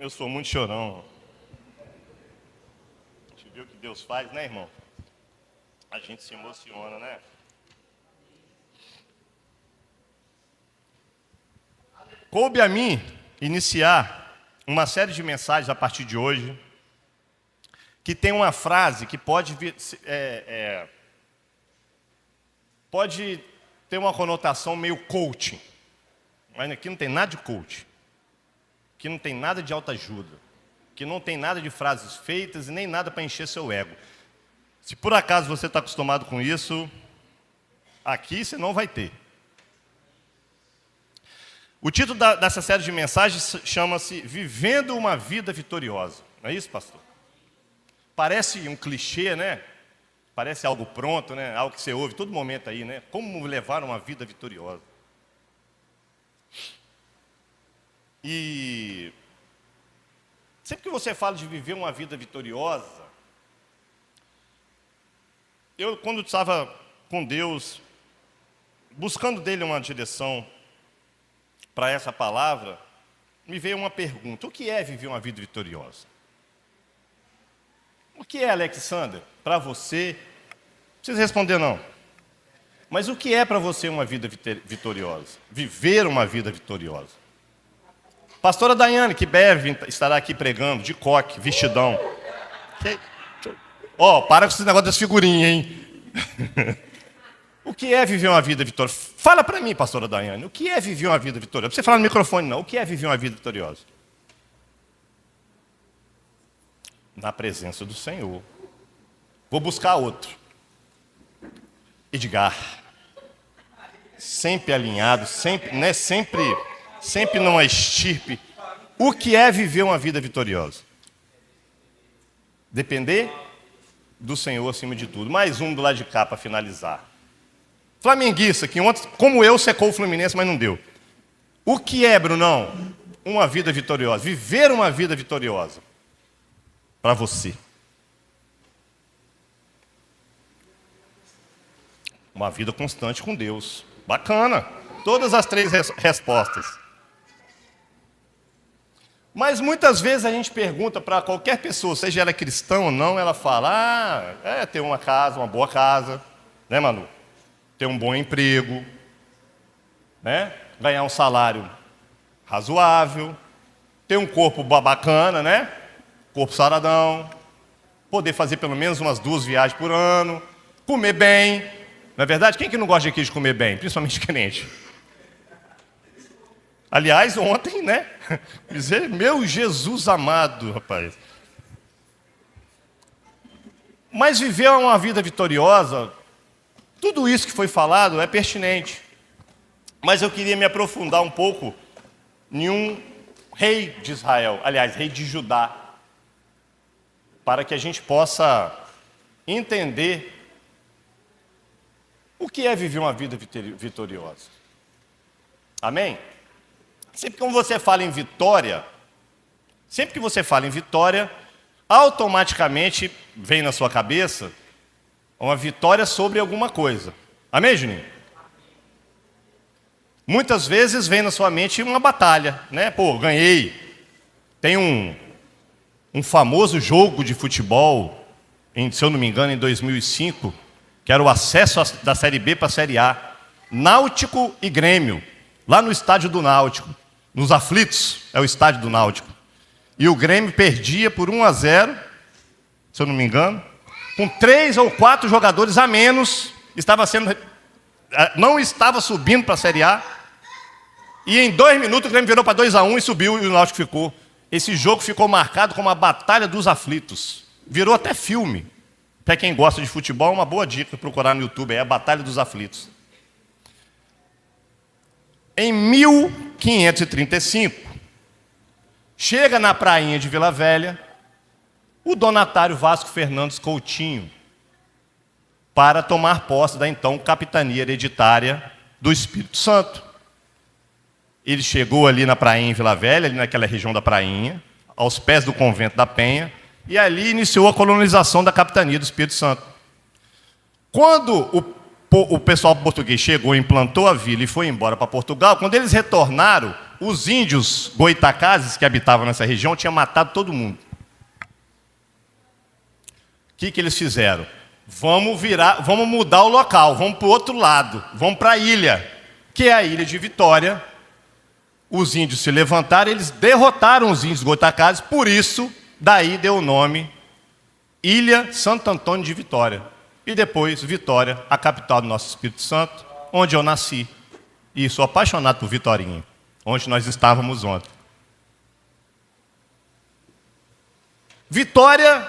Eu sou muito chorão. A gente vê o que Deus faz, né, irmão? A gente se emociona, né? Coube a mim iniciar uma série de mensagens a partir de hoje que tem uma frase que pode pode ter uma conotação meio coaching, mas aqui não tem nada de coaching, aqui não tem nada de autoajuda, aqui não tem nada de frases feitas e nem nada para encher seu ego. Se por acaso você está acostumado com isso, aqui você não vai ter. O título dessa série de mensagens chama-se Vivendo uma Vida Vitoriosa. Não é isso, pastor? Parece um clichê, né? Parece algo pronto, né? Algo que você ouve todo momento aí, né? Como levar uma vida vitoriosa. E sempre que você fala de viver uma vida vitoriosa, eu, quando estava com Deus, buscando dele uma direção para essa palavra, me veio uma pergunta: o que é viver uma vida vitoriosa? O que é, Alexander, para você? Não precisa responder, não. Mas o que é para você uma vida vitoriosa? Viver uma vida vitoriosa. Pastora Daiane, que breve estará aqui pregando, de coque, vestidão. Para com esse negócio das figurinhas, hein? O que é viver uma vida vitoriosa? Fala para mim, pastora Daiane, o que é viver uma vida vitoriosa? Não precisa falar no microfone, não. O que é viver uma vida vitoriosa? Na presença do Senhor. Vou buscar outro. Edgar. Sempre alinhado, sempre, né? Sempre numa estirpe. O que é viver uma vida vitoriosa? Depender do Senhor acima de tudo. Mais um do lado de cá para finalizar. Flamenguista, que ontem, como eu, secou o Fluminense, mas não deu. O que é, Brunão, uma vida vitoriosa? Viver uma vida vitoriosa para você. Uma vida constante com Deus. Bacana. Todas as três respostas. Mas muitas vezes a gente pergunta para qualquer pessoa, seja ela cristã ou não, ela fala, ter uma casa, uma boa casa, né, Manu? Ter um bom emprego, né? Ganhar um salário razoável, ter um corpo bacana, né? Corpo saradão, poder fazer pelo menos umas 2 viagens por ano, comer bem. Não é verdade? Quem que não gosta aqui de comer bem? Principalmente crente. Aliás, ontem, né? Dizer, meu Jesus amado, rapaz. Mas viver uma vida vitoriosa, tudo isso que foi falado é pertinente. Mas eu queria me aprofundar um pouco em um rei de Israel, aliás, rei de Judá, para que a gente possa entender o que é viver uma vida vitoriosa. Amém? Sempre que você fala em vitória, automaticamente vem na sua cabeça uma vitória sobre alguma coisa. Amém, Juninho? Muitas vezes vem na sua mente uma batalha, né? Ganhei. Tem um famoso jogo de futebol, se eu não me engano, em 2005, que era o acesso da Série B para a Série A. Náutico e Grêmio, lá no estádio do Náutico. Nos Aflitos, é o estádio do Náutico. E o Grêmio perdia por 1-0, se eu não me engano, com 3 ou 4 jogadores a menos, não estava subindo para a Série A, e em 2 minutos o Grêmio virou para 2-1 e subiu, e o Náutico ficou. Esse jogo ficou marcado como a Batalha dos Aflitos. Virou até filme. Para quem gosta de futebol, uma boa dica procurar no YouTube, é a Batalha dos Aflitos. Em 1535, chega na prainha de Vila Velha o donatário Vasco Fernandes Coutinho para tomar posse da então capitania hereditária do Espírito Santo. Ele chegou ali na prainha em Vila Velha, ali naquela região da prainha, aos pés do convento da Penha, e ali iniciou a colonização da capitania do Espírito Santo. Quando o pessoal português chegou, implantou a vila e foi embora para Portugal, quando eles retornaram, os índios goitacazes que habitavam nessa região tinham matado todo mundo. O que eles fizeram? Vamos mudar o local, vamos para o outro lado, vamos para a ilha, que é a ilha de Vitória. Os índios se levantaram, eles derrotaram os índios goitacazes, por isso, daí deu o nome Ilha Santo Antônio de Vitória. E depois, Vitória, a capital do nosso Espírito Santo, onde eu nasci. E sou apaixonado por Vitorinha, onde nós estávamos ontem. Vitória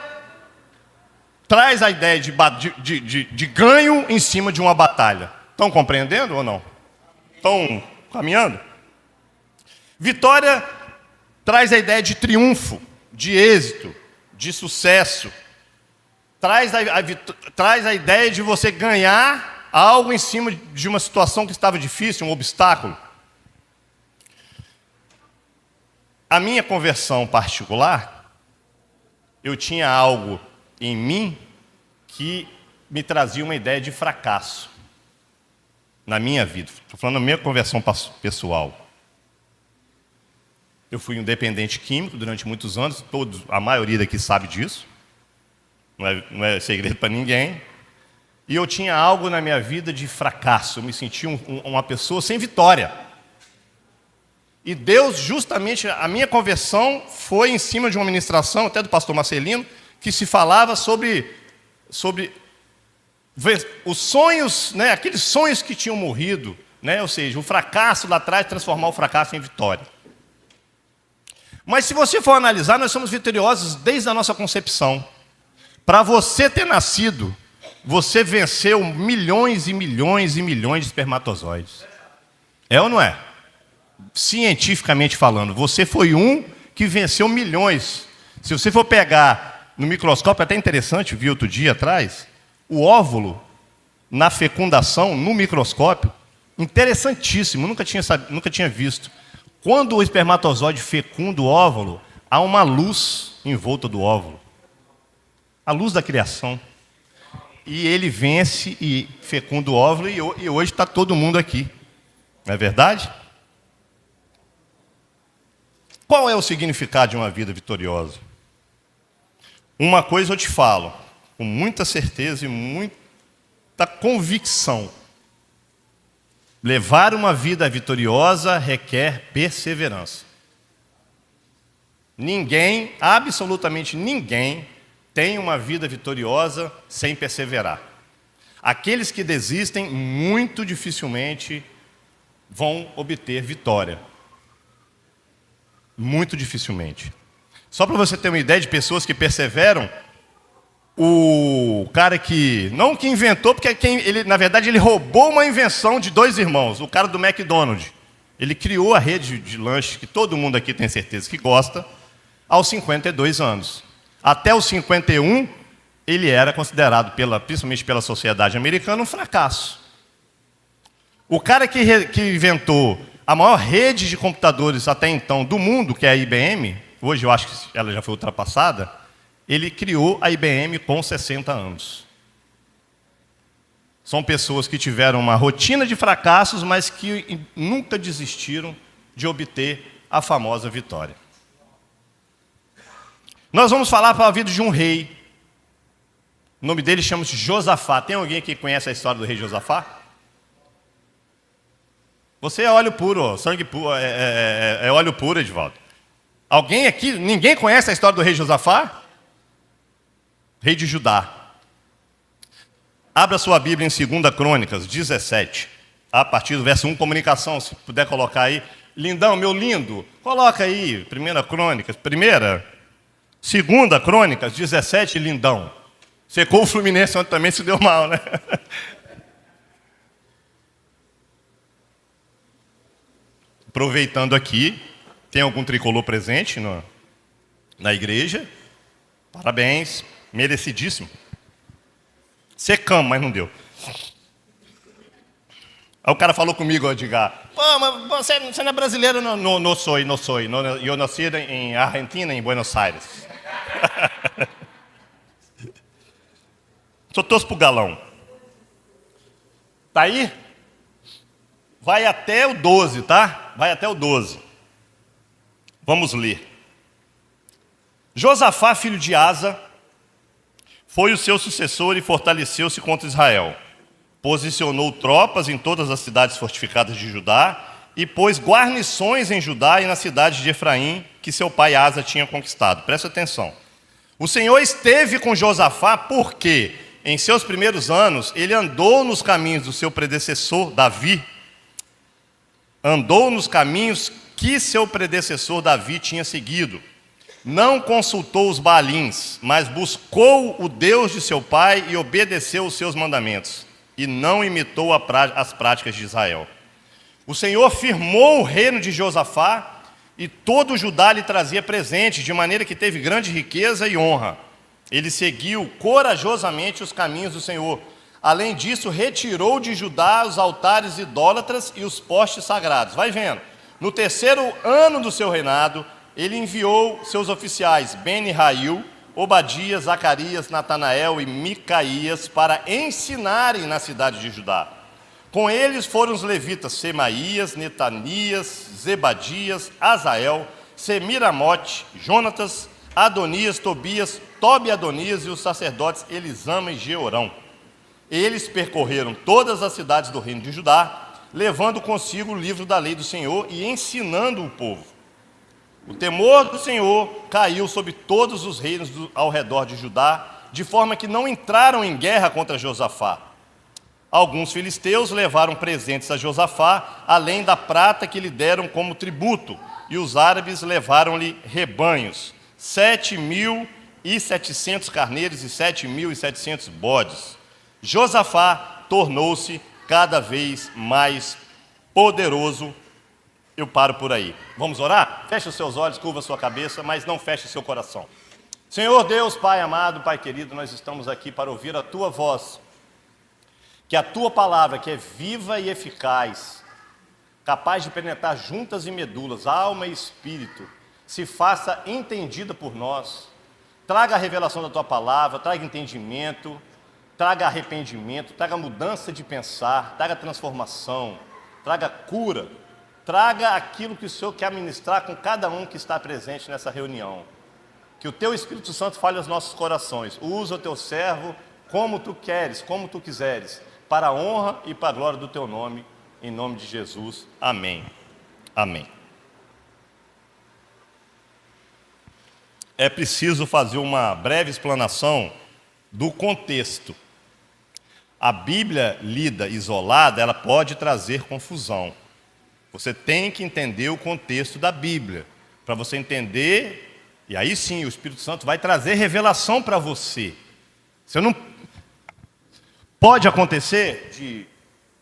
traz a ideia de ganho em cima de uma batalha. Estão compreendendo ou não? Estão caminhando? Vitória traz a ideia de triunfo, de êxito, de sucesso. Traz a ideia de você ganhar algo em cima de uma situação que estava difícil, um obstáculo. A minha conversão particular, eu tinha algo em mim que me trazia uma ideia de fracasso na minha vida. Estou falando da minha conversão pessoal. Eu fui um dependente químico durante muitos anos, a maioria daqui sabe disso, não é segredo para ninguém. E eu tinha algo na minha vida de fracasso, eu me sentia uma pessoa sem vitória. E Deus, justamente, a minha conversão foi em cima de uma ministração, até do pastor Marcelino, que se falava sobre os sonhos, né, aqueles sonhos que tinham morrido, né, ou seja, o fracasso lá atrás, transformar o fracasso em vitória. Mas se você for analisar, nós somos vitoriosos desde a nossa concepção. Para você ter nascido, você venceu milhões e milhões e milhões de espermatozoides. É ou não é? Cientificamente falando, você foi um que venceu milhões. Se você for pegar no microscópio, é até interessante, vi outro dia atrás, o óvulo na fecundação, no microscópio, interessantíssimo, nunca tinha visto. Quando o espermatozoide fecunda o óvulo, há uma luz em volta do óvulo. A luz da criação. E ele vence e fecunda o óvulo, e hoje está todo mundo aqui. Não é verdade? Qual é o significado de uma vida vitoriosa? Uma coisa eu te falo, com muita certeza e muita convicção. Levar uma vida vitoriosa requer perseverança. Ninguém, absolutamente ninguém, tem uma vida vitoriosa sem perseverar. Aqueles que desistem, muito dificilmente vão obter vitória. Muito dificilmente. Só para você ter uma ideia de pessoas que perseveram, o cara não que inventou, porque ele, na verdade, ele roubou uma invenção de dois irmãos, o cara do McDonald's. Ele criou a rede de lanche, que todo mundo aqui tem certeza que gosta, aos 52 anos. Até os 51, ele era considerado, principalmente pela sociedade americana, um fracasso. O cara que inventou a maior rede de computadores até então do mundo, que é a IBM, hoje eu acho que ela já foi ultrapassada, ele criou a IBM com 60 anos. São pessoas que tiveram uma rotina de fracassos, mas que nunca desistiram de obter a famosa vitória. Nós vamos falar para a vida de um rei. O nome dele chama-se Josafá. Tem alguém aqui que conhece a história do rei Josafá? Você é óleo puro, sangue puro, é óleo puro, Edvaldo. Alguém aqui, ninguém conhece a história do rei Josafá? Rei de Judá. Abra sua Bíblia em 2 Crônicas 17, a partir do verso 1, comunicação, se puder colocar aí. Lindão, meu lindo, coloca aí, 2 Crônicas 17, lindão. Secou o Fluminense ontem também, se deu mal, né? Aproveitando aqui, tem algum tricolor presente na igreja? Parabéns, merecidíssimo. Secamos, mas não deu. Aí o cara falou comigo, Edgar, pô, mas você não é brasileiro? Não sou. Eu nasci em Argentina, em Buenos Aires. Só torço pro galão. Tá aí? Vai até o 12, tá? Vai até o 12. Vamos ler. Josafá, filho de Asa, foi o seu sucessor e fortaleceu-se contra Israel. Posicionou tropas em todas as cidades fortificadas de Judá e pôs guarnições em Judá e na cidade de Efraim, que seu pai Asa tinha conquistado. Presta atenção. O Senhor esteve com Josafá porque, em seus primeiros anos, ele andou nos caminhos do seu predecessor, Davi. Andou nos caminhos que seu predecessor, Davi, tinha seguido. Não consultou os Baalins, mas buscou o Deus de seu pai e obedeceu os seus mandamentos. E não imitou as práticas de Israel. O Senhor firmou o reino de Josafá e todo o Judá lhe trazia presentes, de maneira que teve grande riqueza e honra. Ele seguiu corajosamente os caminhos do Senhor. Além disso, retirou de Judá os altares idólatras e os postes sagrados. Vai vendo. No terceiro ano do seu reinado, ele enviou seus oficiais, Beni-Rail, Obadias, Zacarias, Natanael e Micaías, para ensinarem na cidade de Judá. Com eles foram os levitas Semaías, Netanias, Zebadias, Azael, Semiramote, Jonatas, Adonias, Tobias, Tobi-Adonias e os sacerdotes Elisama e Jeorão. Eles percorreram todas as cidades do reino de Judá, levando consigo o livro da lei do Senhor e ensinando o povo. O temor do Senhor caiu sobre todos os reinos ao redor de Judá, de forma que não entraram em guerra contra Josafá. Alguns filisteus levaram presentes a Josafá, além da prata que lhe deram como tributo, e os árabes levaram-lhe rebanhos, 7.700 carneiros e 7.700 bodes. Josafá tornou-se cada vez mais poderoso. Eu paro por aí. Vamos orar? Feche os seus olhos, curva a sua cabeça, mas não feche o seu coração. Senhor Deus, Pai amado, Pai querido, nós estamos aqui para ouvir a Tua voz. Que a Tua palavra, que é viva e eficaz, capaz de penetrar juntas e medulas, alma e espírito, se faça entendida por nós. Traga a revelação da Tua palavra, traga entendimento, traga arrependimento, traga mudança de pensar, traga transformação, traga cura, traga aquilo que o Senhor quer ministrar com cada um que está presente nessa reunião. Que o Teu Espírito Santo fale aos nossos corações. Usa o Teu servo como Tu queres, como Tu quiseres, para a honra e para a glória do Teu nome, em nome de Jesus. Amém. Amém. É preciso fazer uma breve explanação do contexto. A Bíblia lida isolada, ela pode trazer confusão. Você tem que entender o contexto da Bíblia, para você entender, e aí sim o Espírito Santo vai trazer revelação para você. Você não... Pode acontecer de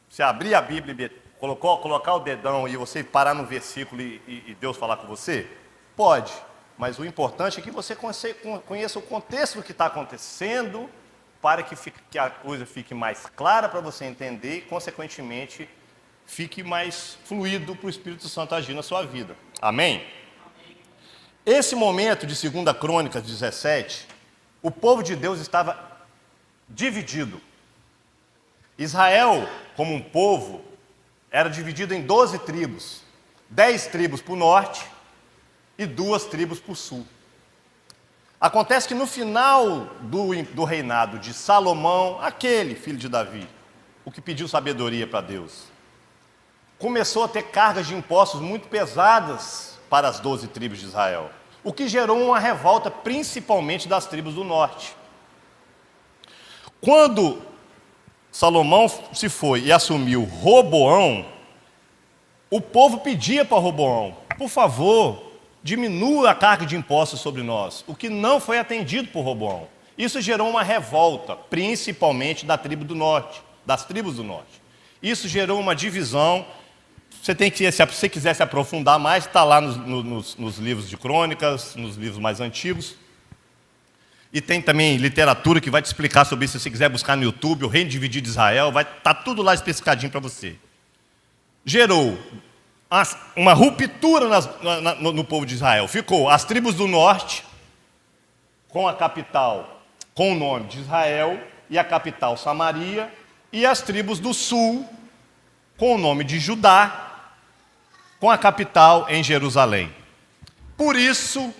você abrir a Bíblia, colocar o dedão e você parar no versículo e Deus falar com você? Pode, mas o importante é que você conheça o contexto do que está acontecendo, para que a coisa fique mais clara para você entender e, consequentemente, fique mais fluido para o Espírito Santo agir na sua vida. Amém? Esse momento de 2 Crônicas 17, o povo de Deus estava dividido. Israel, como um povo, era dividido em 12 tribos. 10 tribos para o norte e 2 tribos para o sul. Acontece que no final do reinado de Salomão, aquele filho de Davi, o que pediu sabedoria para Deus, começou a ter cargas de impostos muito pesadas para as 12 tribos de Israel, o que gerou uma revolta principalmente das tribos do norte. Quando Salomão se foi e assumiu Roboão, o povo pedia para Roboão, por favor, diminua a carga de impostos sobre nós, o que não foi atendido por Roboão. Isso gerou uma revolta, principalmente da tribo do norte, das tribos do norte. Isso gerou uma divisão. Você tem que, se você quiser se aprofundar mais, está lá nos livros de crônicas, nos livros mais antigos. E tem também literatura que vai te explicar sobre isso. Se você quiser buscar no YouTube, o Reino Dividido de Israel, vai estar tudo lá especificadinho para você. Gerou uma ruptura no povo de Israel. Ficou as tribos do norte, com a capital, com o nome de Israel, e a capital Samaria, e as tribos do sul, com o nome de Judá, com a capital em Jerusalém. Por isso,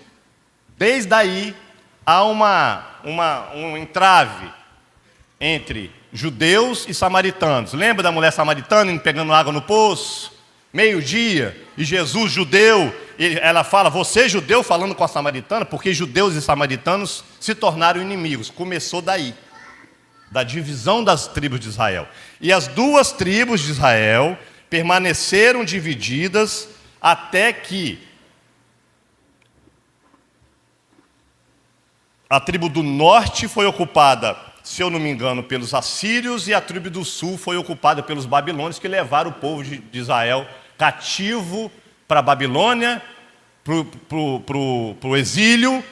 desde aí, há um entrave entre judeus e samaritanos. Lembra da mulher samaritana indo pegando água no poço? Meio-dia, e Jesus, judeu, ela fala, você judeu, falando com a samaritana, porque judeus e samaritanos se tornaram inimigos. Começou daí, da divisão das tribos de Israel. E as duas tribos de Israel permaneceram divididas até que a tribo do norte foi ocupada, se eu não me engano, pelos assírios, e a tribo do sul foi ocupada pelos babilônios, que levaram o povo de Israel cativo para a Babilônia, para o exílio.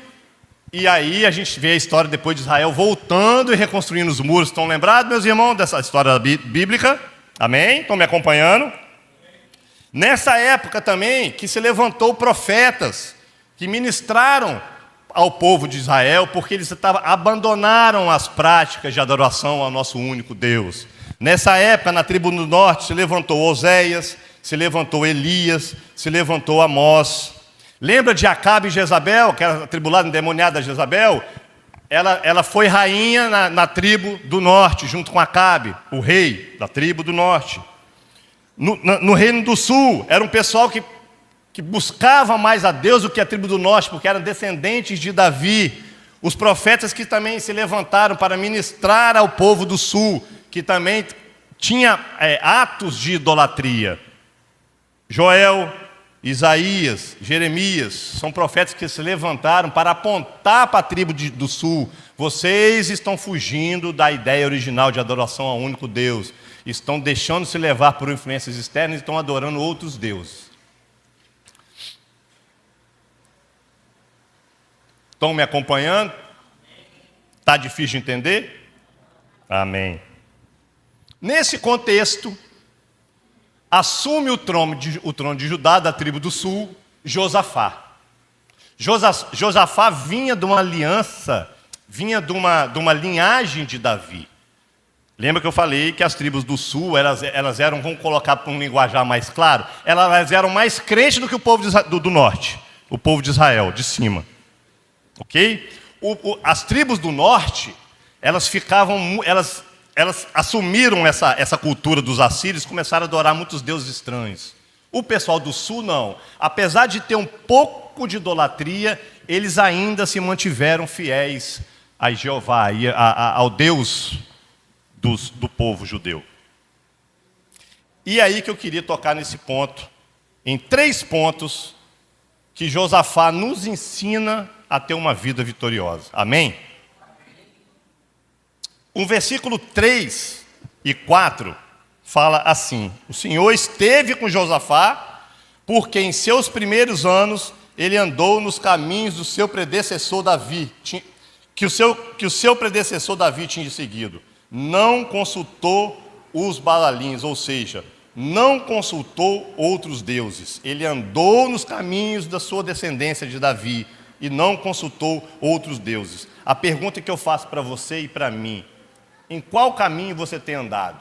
E aí a gente vê a história depois de Israel voltando e reconstruindo os muros. Estão lembrados, meus irmãos, dessa história bíblica? Amém? Estão me acompanhando? Nessa época também que se levantou profetas que ministraram ao povo de Israel, porque eles abandonaram as práticas de adoração ao nosso único Deus. Nessa época, na tribo do norte, se levantou Oséias, se levantou Elias, se levantou Amós. Lembra de Acabe e Jezabel, que era a tribulada endemoniada Jezabel? Ela foi rainha na tribo do norte, junto com Acabe, o rei da tribo do norte. No reino do sul, era um pessoal que buscava mais a Deus do que a tribo do norte, porque eram descendentes de Davi. Os profetas que também se levantaram para ministrar ao povo do sul, que também tinha atos de idolatria. Joel, Isaías, Jeremias, são profetas que se levantaram para apontar para a tribo do sul. Vocês estão fugindo da ideia original de adoração ao único Deus. Estão deixando-se levar por influências externas e estão adorando outros deuses. Estão me acompanhando? Está difícil de entender? Amém. Nesse contexto, assume o trono de Judá, da tribo do sul, Josafá. Josafá vinha de uma aliança, vinha de uma linhagem de Davi. Lembra que eu falei que as tribos do sul, elas eram, vamos colocar para um linguajar mais claro, elas eram mais crentes do que o povo do norte, o povo de Israel, de cima. Ok? As tribos do norte, elas assumiram essa cultura dos assírios, começaram a adorar muitos deuses estranhos. O pessoal do sul não. Apesar de ter um pouco de idolatria, eles ainda se mantiveram fiéis a Jeová, ao Deus do povo judeu. E aí que eu queria tocar nesse ponto, em 3 pontos que Josafá nos ensina a ter uma vida vitoriosa. Amém? O versículo 3 e 4 fala assim: o Senhor esteve com Josafá, porque em seus primeiros anos ele andou nos caminhos do seu predecessor Davi, que o seu predecessor Davi tinha seguido. Não consultou os Baalins, ou seja, não consultou outros deuses. Ele andou nos caminhos da sua descendência de Davi e não consultou outros deuses. A pergunta que eu faço para você e para mim: em qual caminho você tem andado?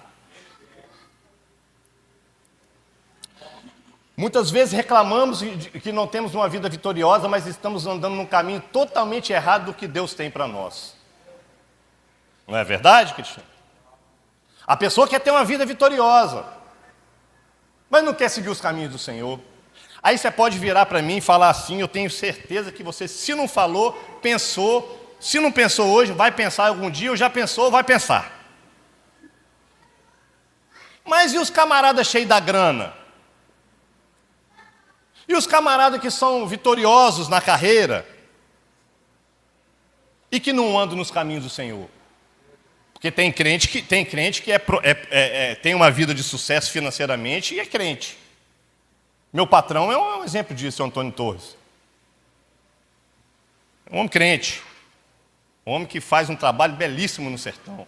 Muitas vezes reclamamos que não temos uma vida vitoriosa, mas estamos andando num caminho totalmente errado do que Deus tem para nós. Não é verdade, Cristiano? A pessoa quer ter uma vida vitoriosa, mas não quer seguir os caminhos do Senhor. Aí você pode virar para mim e falar assim: eu tenho certeza que você, se não falou, pensou. Se não pensou hoje, vai pensar algum dia, ou já pensou, vai pensar. Mas e os camaradas cheios da grana? E os camaradas que são vitoriosos na carreira e que não andam nos caminhos do Senhor? Porque tem crente que tem uma vida de sucesso financeiramente e é crente. Meu patrão é um exemplo disso, o Antônio Torres. É um homem crente. Um homem que faz um trabalho belíssimo no sertão.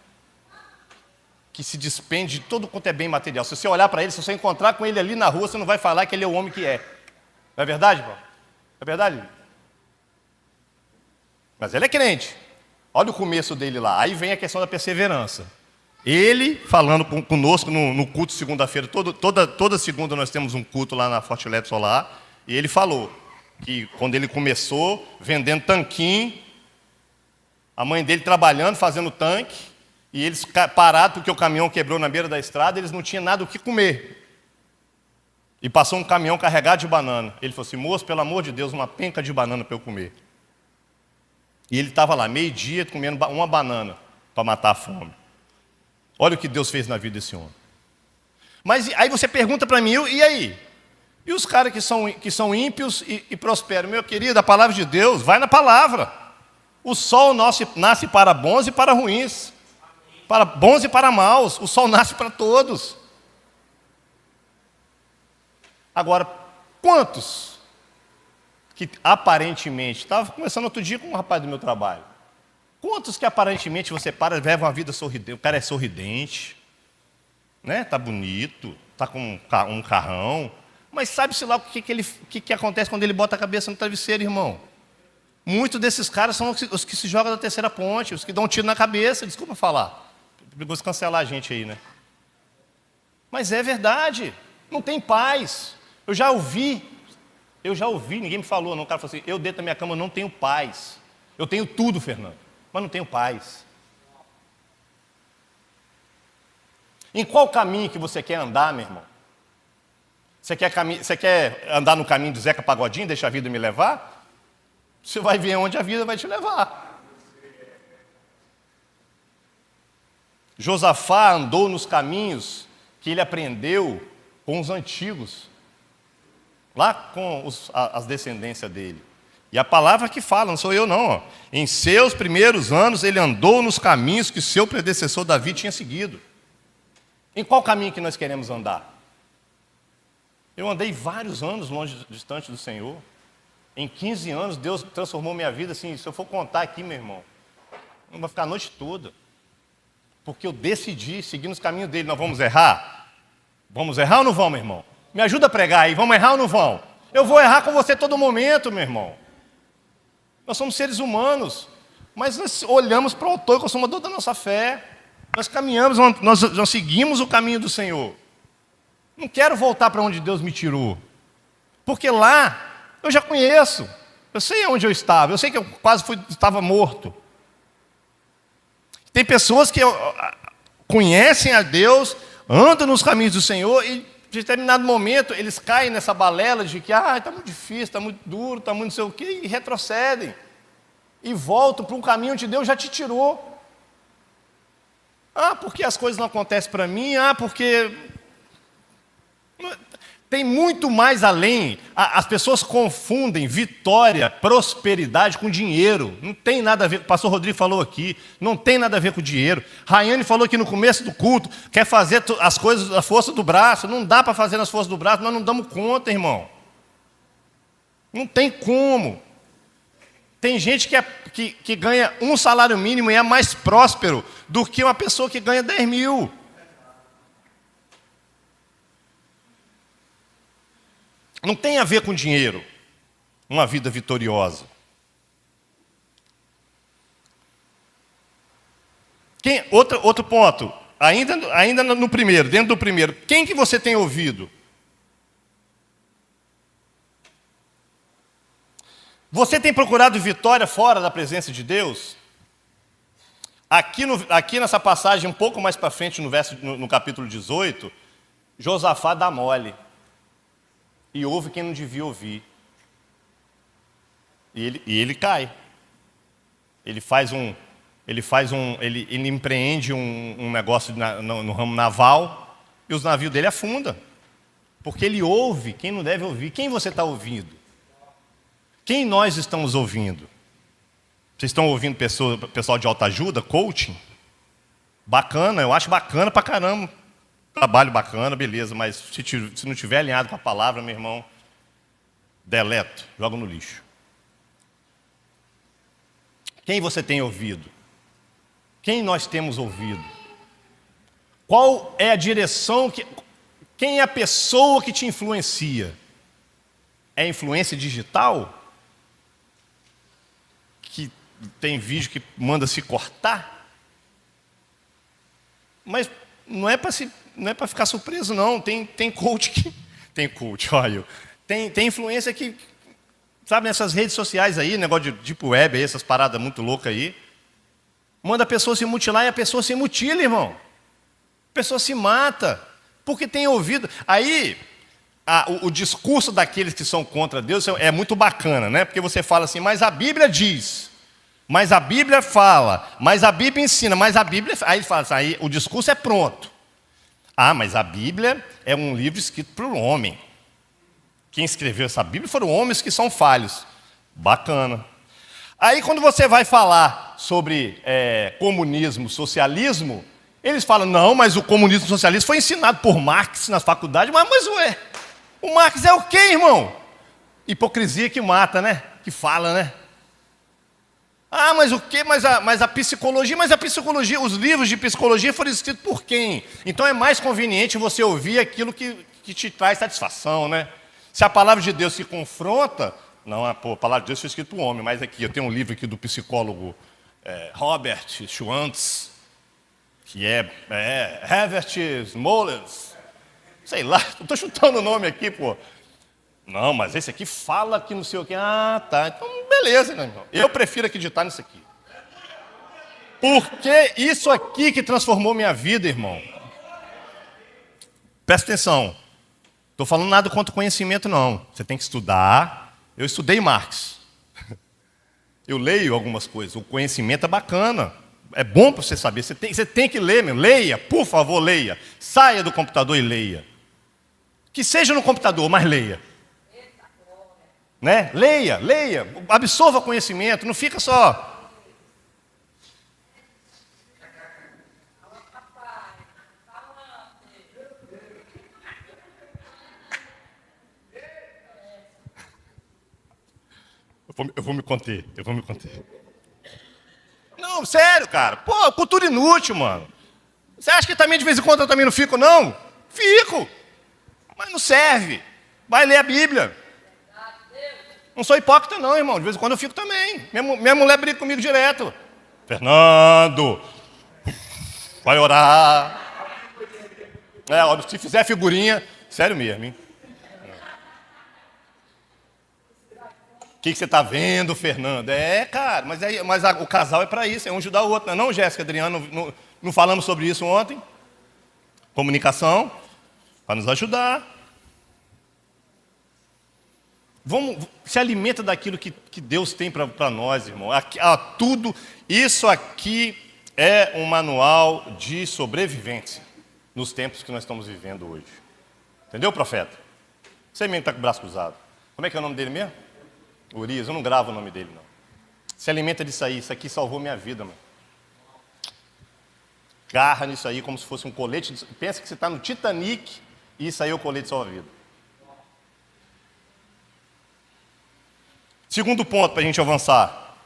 Que se despende de todo quanto é bem material. Se você olhar para ele, se você encontrar com ele ali na rua, você não vai falar que ele é o homem que é. Não é verdade, Paulo? É verdade? Mas ele é crente. Olha o começo dele lá. Aí vem a questão da perseverança. Ele falando conosco no culto segunda-feira. Toda segunda nós temos um culto lá na Forte Eletro Solar. E ele falou: que quando ele começou, vendendo tanquinho, a mãe dele trabalhando, fazendo tanque, e eles parados porque o caminhão quebrou na beira da estrada, eles não tinham nada o que comer. E passou um caminhão carregado de banana. Ele falou assim: moço, pelo amor de Deus, uma penca de banana para eu comer. E ele estava lá, meio-dia, comendo uma banana para matar a fome. Olha o que Deus fez na vida desse homem. Mas aí você pergunta para mim, e aí? E os caras que são ímpios e prosperam? Meu querido, a palavra de Deus, vai na palavra. O sol nasce para bons e para ruins. Para bons e para maus. O sol nasce para todos. Agora, quantos que aparentemente... Estava conversando outro dia com um rapaz do meu trabalho. Quantos que aparentemente você para e leva uma vida sorridente? O cara é sorridente, né? Tá bonito, tá com um carrão, mas sabe-se lá o que acontece quando ele bota a cabeça no travesseiro, irmão? Muitos desses caras são os que se jogam da terceira ponte, os que dão um tiro na cabeça, desculpa falar. Perigoso cancelar a gente aí, né? Mas é verdade, não tem paz. Eu já ouvi, ninguém me falou, não. O cara falou assim: eu dentro da minha cama não tenho paz. Eu tenho tudo, Fernando, mas não tenho paz. Em qual caminho que você quer andar, meu irmão? Você quer andar no caminho do Zeca Pagodinho, deixa a vida me levar? Você vai ver onde a vida vai te levar. Josafá andou nos caminhos que ele aprendeu com os antigos, lá com as descendências dele. E a palavra que fala, não sou eu não. Ó. Em seus primeiros anos ele andou nos caminhos que seu predecessor Davi tinha seguido. Em qual caminho que nós queremos andar? Eu andei vários anos longe, distante do Senhor. Em 15 anos Deus transformou minha vida assim. Se eu for contar aqui, meu irmão, não vai ficar a noite toda. Porque eu decidi seguir nos caminhos dele. Nós vamos errar? Vamos errar ou não vamos, meu irmão? Me ajuda a pregar aí, vamos errar ou não vamos? Eu vou errar com você todo momento, meu irmão. Nós somos seres humanos, mas nós olhamos para o autor e consumador da nossa fé. Nós caminhamos, nós seguimos o caminho do Senhor. Não quero voltar para onde Deus me tirou, porque lá eu já conheço. Eu sei onde eu estava, eu sei que eu estava morto. Tem pessoas que conhecem a Deus, andam nos caminhos do Senhor e, de determinado momento, eles caem nessa balela de que está muito difícil, está muito duro, está muito não sei o quê, e retrocedem. E voltam para um caminho onde Deus já te tirou. Porque as coisas não acontecem para mim, porque... Tem muito mais além. As pessoas confundem vitória, prosperidade com dinheiro. Não tem nada a ver, o pastor Rodrigo falou aqui, não tem nada a ver com dinheiro. Raiane falou aqui no começo do culto, quer fazer as coisas da força do braço. Não dá para fazer nas forças do braço, nós não damos conta, irmão. Não tem como. Tem gente que ganha um salário mínimo e é mais próspero do que uma pessoa que ganha 10 mil. Não tem a ver com dinheiro, uma vida vitoriosa. Outro ponto, ainda no primeiro, dentro do primeiro, quem que você tem ouvido? Você tem procurado vitória fora da presença de Deus? Aqui nessa passagem, um pouco mais para frente, no capítulo 18, Josafá dá mole. E ouve quem não devia ouvir. E ele cai. Ele empreende um negócio no ramo naval e os navios dele afundam. Porque ele ouve quem não deve ouvir. Quem você está ouvindo? Quem nós estamos ouvindo? Vocês estão ouvindo pessoal de autoajuda, coaching? Bacana, eu acho bacana pra caramba. Trabalho bacana, beleza, mas se não estiver alinhado com a palavra, meu irmão, deleto, joga no lixo. Quem você tem ouvido? Quem nós temos ouvido? Qual é a direção, quem é a pessoa que te influencia? É influência digital? Que tem vídeo que manda se cortar? Mas não é para ficar surpreso, não. Tem coach que... Tem coach, olha. Tem influência que sabe, nessas redes sociais aí, negócio de deep web aí, essas paradas muito loucas aí. Manda a pessoa se mutilar e a pessoa se mutila, irmão. A pessoa se mata, porque tem ouvido. Aí, o discurso daqueles que são contra Deus é muito bacana, né? Porque você fala assim, mas a Bíblia diz, mas a Bíblia fala, mas a Bíblia ensina, mas a Bíblia... Aí ele fala assim, aí o discurso é pronto. Ah, mas a Bíblia é um livro escrito por um homem. Quem escreveu essa Bíblia foram homens que são falhos. Bacana. Aí quando você vai falar sobre comunismo, socialismo, eles falam, não, mas o comunismo e o socialismo foi ensinado por Marx na faculdade. Mas ué, o Marx é o quê, irmão? Hipocrisia que mata, né? Que fala, né? Ah, mas o quê? Mas a psicologia, os livros de psicologia foram escritos por quem? Então é mais conveniente você ouvir aquilo que te traz satisfação, né? Se a palavra de Deus se confronta, não, a palavra de Deus foi escrita por um homem, mas aqui, eu tenho um livro aqui do psicólogo Robert Schwantz, que Herbert Smollers, sei lá, estou chutando o nome aqui, pô. Não, mas esse aqui fala que não sei o quê. Ah, tá, então beleza, né, irmão? Eu prefiro acreditar nisso aqui. Porque isso aqui que transformou minha vida, irmão. Presta atenção. Estou falando nada contra o conhecimento, não. Você tem que estudar. Eu estudei Marx. Eu leio algumas coisas. O conhecimento é bacana. É bom para você saber. Você tem que ler, meu. Leia, por favor, leia. Saia do computador e leia. Que seja no computador, mas leia. Né? Leia. Absorva conhecimento. Não fica só... Eu vou me conter. Não, sério, cara. Pô, cultura inútil, mano. Você acha que também de vez em quando eu também não fico, não? Fico. Mas não serve. Vai ler a Bíblia. Não sou hipócrita, não, irmão. De vez em quando eu fico também. Minha mulher briga comigo direto. Fernando, vai orar. Se fizer figurinha, sério mesmo, hein? O que você está vendo, Fernando? Cara, mas o casal é para isso, é um ajudar o outro. Não, Jéssica, Adriano, não falamos sobre isso ontem? Comunicação, para nos ajudar. Se alimenta daquilo que Deus tem para nós, irmão. Tudo isso aqui é um manual de sobrevivência nos tempos que nós estamos vivendo hoje. Entendeu, profeta? Você mesmo está com o braço cruzado. Como é que é o nome dele mesmo? Urias, eu não gravo o nome dele, não. Se alimenta disso aí, isso aqui salvou minha vida, mano. Garra nisso aí como se fosse um colete. Pensa que você está no Titanic e isso aí é o colete salva-vida. Segundo ponto para a gente avançar.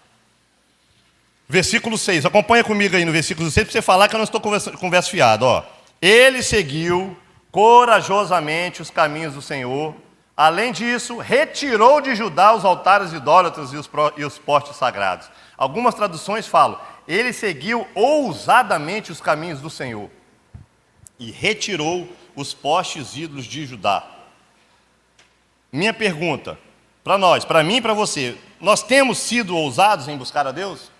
Versículo 6. Acompanha comigo aí no versículo 6 para você falar que eu não estou conversa fiada. Ó. Ele seguiu corajosamente os caminhos do Senhor. Além disso, retirou de Judá os altares idólatras e os postes sagrados. Algumas traduções falam, ele seguiu ousadamente os caminhos do Senhor e retirou os postes ídolos de Judá. Minha pergunta, para nós, para mim e para você, nós temos sido ousados em buscar a Deus?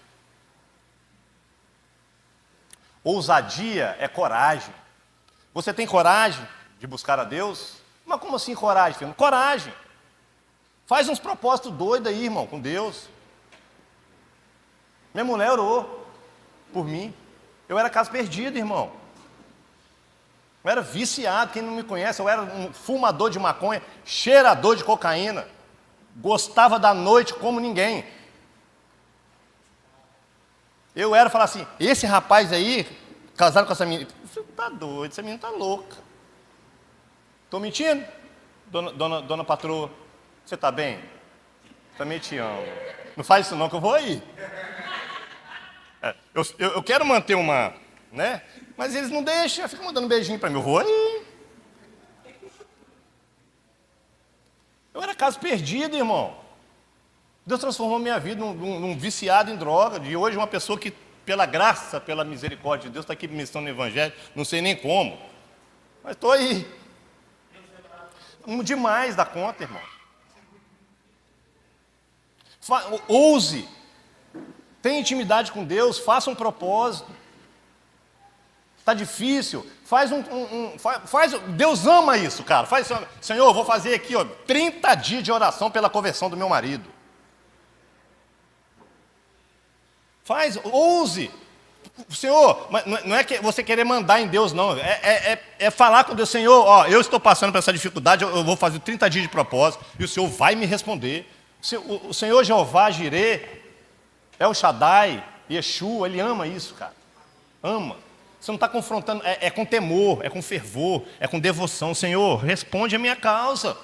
Ousadia é coragem. Você tem coragem de buscar a Deus? Mas como assim coragem, filho? Coragem. Faz uns propósitos doidos aí, irmão, com Deus. Minha mulher orou por mim. Eu era caso perdido, irmão. Eu era viciado, quem não me conhece, eu era um fumador de maconha, cheirador de cocaína. Gostava da noite como ninguém. Eu era falar assim, esse rapaz aí, casado com essa menina, você tá doido, essa menina tá louca. Estou mentindo? Dona patroa, você está bem? Também te amo. Não faz isso não que eu vou aí. Eu quero manter uma, né? Mas eles não deixam, ficam mandando beijinho para mim. Eu vou aí. Eu era caso perdido, irmão. Deus transformou minha vida num viciado em droga. De hoje uma pessoa que, pela graça, pela misericórdia de Deus, está aqui ministrando o Evangelho. Não sei nem como. Mas estou aí. Demais da conta, irmão. Ouse. Tenha intimidade com Deus, faça um propósito. Está difícil, Deus ama isso, cara. Senhor, eu vou fazer aqui, 30 dias de oração pela conversão do meu marido. Ouse. Senhor, mas não é que você querer mandar em Deus, não. É falar com Deus, Senhor, eu estou passando por essa dificuldade, eu vou fazer 30 dias de propósito, e o Senhor vai me responder. O Senhor Jeová Jirê, El Shaddai, Yeshua, Ele ama isso, cara. Ama. Você não está confrontando, é com temor, é com fervor, é com devoção. Senhor, responde a minha causa.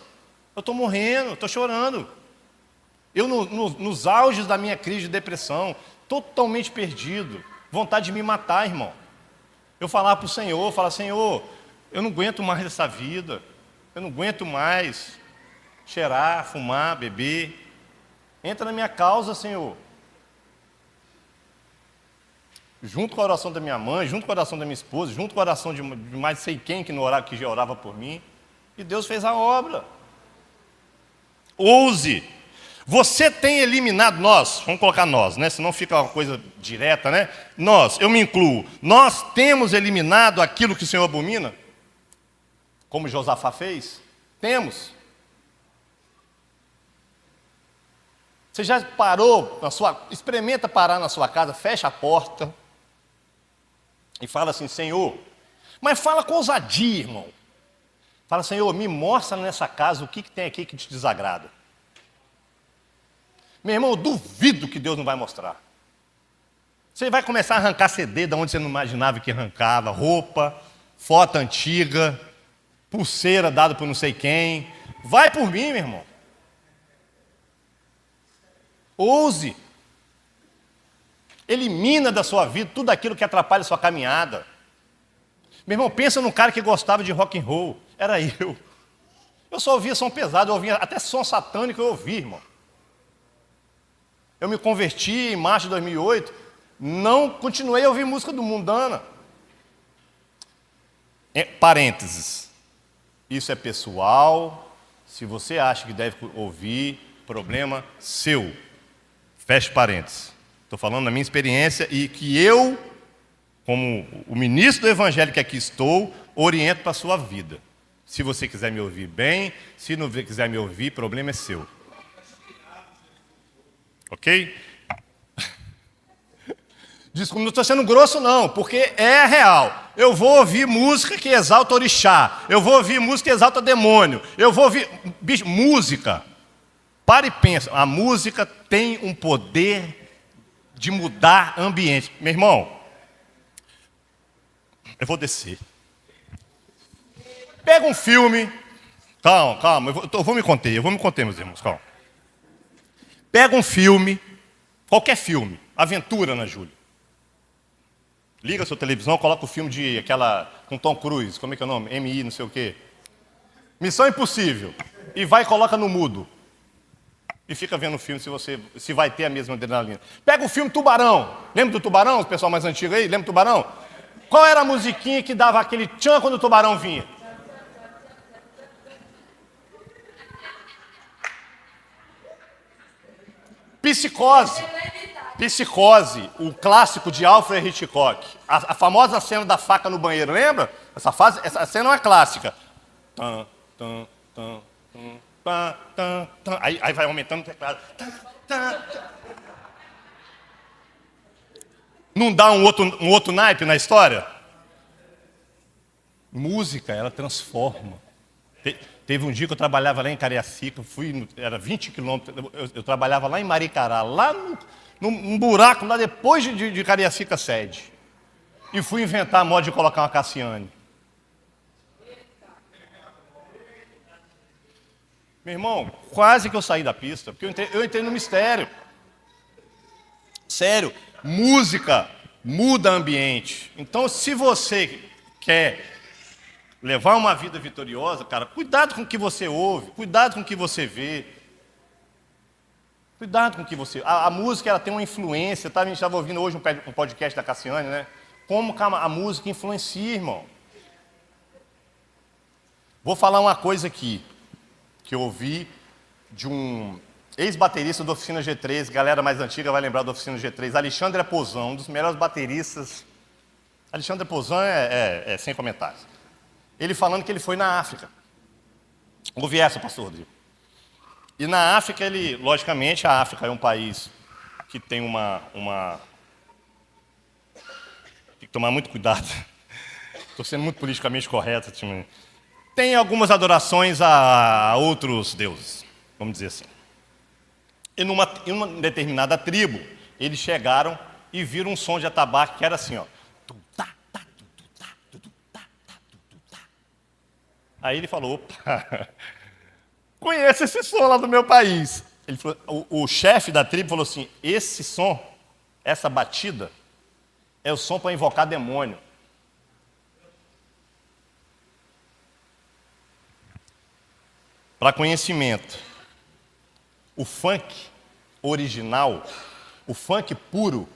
Eu estou morrendo, estou chorando. Eu, nos auges da minha crise de depressão, totalmente perdido, vontade de me matar, irmão. Eu falava para o Senhor, Senhor, eu não aguento mais essa vida, eu não aguento mais cheirar, fumar, beber. Entra na minha causa, Senhor. Junto com a oração da minha mãe, junto com a oração da minha esposa, junto com a oração de mais sei quem que já orava por mim. E Deus fez a obra. Ouse. Você tem eliminado, vamos colocar nós, né? Senão fica uma coisa direta, né? Eu me incluo. Nós temos eliminado aquilo que o Senhor abomina? Como Josafá fez? Temos. Você já parou experimenta parar na sua casa, fecha a porta e fala assim, Senhor, mas fala com ousadia, irmão. Fala, Senhor, me mostra nessa casa o que tem aqui que te desagrada. Meu irmão, eu duvido que Deus não vai mostrar. Você vai começar a arrancar CD de onde você não imaginava que arrancava, roupa, foto antiga, pulseira dada por não sei quem. Vai por mim, meu irmão. Ouse. Elimina da sua vida tudo aquilo que atrapalha a sua caminhada. Meu irmão, pensa num cara que gostava de rock and roll. Era eu. Eu só ouvia som pesado, eu ouvia até som satânico, eu ouvia, irmão. Eu me converti em março de 2008, não continuei a ouvir música do mundana. Parênteses. Isso é pessoal. Se você acha que deve ouvir, problema seu. Feche parênteses. Estou falando da minha experiência e que eu, como o ministro do Evangelho que aqui estou, oriento para a sua vida. Se você quiser me ouvir bem, se não quiser me ouvir, problema é seu. Ok? Desculpa, não estou sendo grosso não, porque é real. Eu vou ouvir música que exalta orixá, eu vou ouvir música que exalta demônio, eu vou ouvir... música. Para e pensa, a música tem um poder de mudar ambiente. Meu irmão, eu vou descer. Pega um filme. Calma, eu vou me conter, meus irmãos, calma. Pega um filme, qualquer filme, aventura, Ana Júlia. Liga a sua televisão, coloca o filme com Tom Cruise, como é que é o nome? MI, não sei o quê. Missão Impossível. E vai e coloca no mudo. E fica vendo o filme se vai ter a mesma adrenalina. Pega o filme Tubarão. Lembra do Tubarão? O pessoal mais antigo aí, lembra do Tubarão? Qual era a musiquinha que dava aquele tchan quando o tubarão vinha? Psicose, o clássico de Alfred Hitchcock. A famosa cena da faca no banheiro, lembra? Essa cena é uma clássica. Aí vai aumentando o teclado. Não dá um outro naipe na história? Música, ela transforma. Teve um dia que eu trabalhava lá em Cariacica, era 20 quilômetros, eu trabalhava lá em Maricará, lá num buraco, lá depois de Cariacica sede. E fui inventar a moda de colocar uma Cassiane. Meu irmão, quase que eu saí da pista, porque eu entrei no mistério. Sério, música muda ambiente. Então, se você quer levar uma vida vitoriosa, cara, cuidado com o que você ouve, cuidado com o que você vê. Cuidado com o que você... A música, ela tem uma influência, tá? A gente estava ouvindo hoje um podcast da Cassiane, né? Como a música influencia, irmão. Vou falar uma coisa aqui, que eu ouvi de um ex-baterista da Oficina G3, galera mais antiga vai lembrar da Oficina G3, Alexandre Aposan, um dos melhores bateristas. Alexandre Aposan é sem comentários. Ele falando que ele foi na África. Ouvi essa, pastor Rodrigo. E na África, logicamente, a África é um país que tem tem que tomar muito cuidado. Estou sendo muito politicamente correto. Tem algumas adorações a outros deuses, vamos dizer assim. E numa determinada tribo, eles chegaram e viram um som de atabaque que era assim, ó. Aí ele falou, opa, conheço esse som lá do meu país. Ele falou, o chefe da tribo falou assim, esse som, essa batida, é o som para invocar demônio. Para conhecimento, o funk original, o funk puro,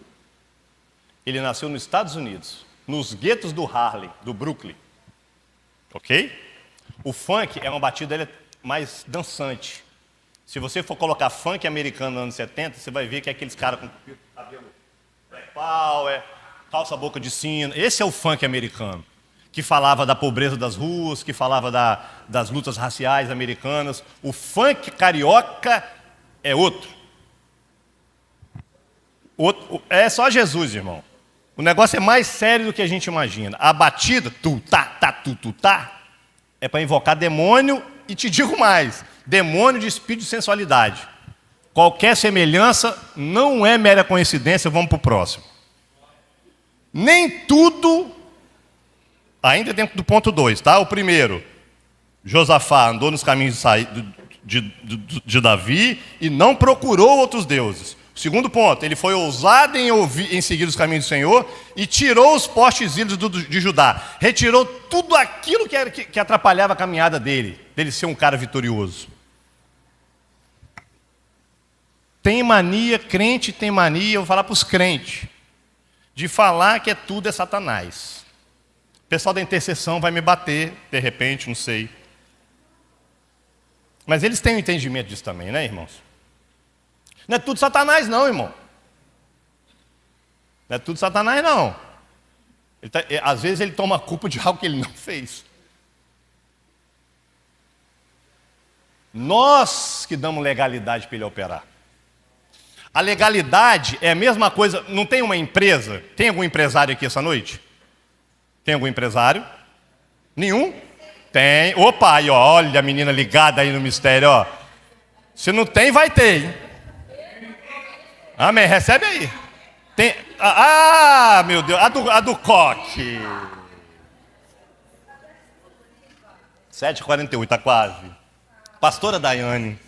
ele nasceu nos Estados Unidos, nos guetos do Harlem, do Brooklyn. Ok? O funk é uma batida, ele é mais dançante. Se você for colocar funk americano nos anos 70, você vai ver que é aqueles caras com cabelo black power, calça boca de sino. Esse é o funk americano, que falava da pobreza das ruas, que falava das lutas raciais americanas. O funk carioca é outro. É só Jesus, irmão. O negócio é mais sério do que a gente imagina. A batida, é para invocar demônio, e te digo mais, demônio de espírito de sensualidade. Qualquer semelhança não é mera coincidência, vamos para o próximo. Nem tudo, ainda dentro do ponto 2, tá? O primeiro, Josafá andou nos caminhos de Davi e não procurou outros deuses. O segundo ponto, ele foi ousado em seguir os caminhos do Senhor e tirou os postes ídolos de Judá. Retirou tudo aquilo que atrapalhava a caminhada dele ser um cara vitorioso. Tem mania, crente tem mania, eu vou falar para os crentes, de falar que tudo é Satanás. O pessoal da intercessão vai me bater, de repente, não sei. Mas eles têm um entendimento disso também, né, irmãos? Não é tudo Satanás não, irmão. Não é tudo Satanás não. Às vezes ele toma a culpa de algo que ele não fez. Nós que damos legalidade para ele operar. A legalidade é a mesma coisa. Não tem uma empresa? Tem algum empresário aqui essa noite? Tem algum empresário? Nenhum? Tem. Opa, aí, ó, olha a menina ligada aí no mistério, ó. Se não tem, vai ter, hein? Amém, recebe aí. Tem, meu Deus, a do coque. 7h48, tá quase. Pastora Daiane.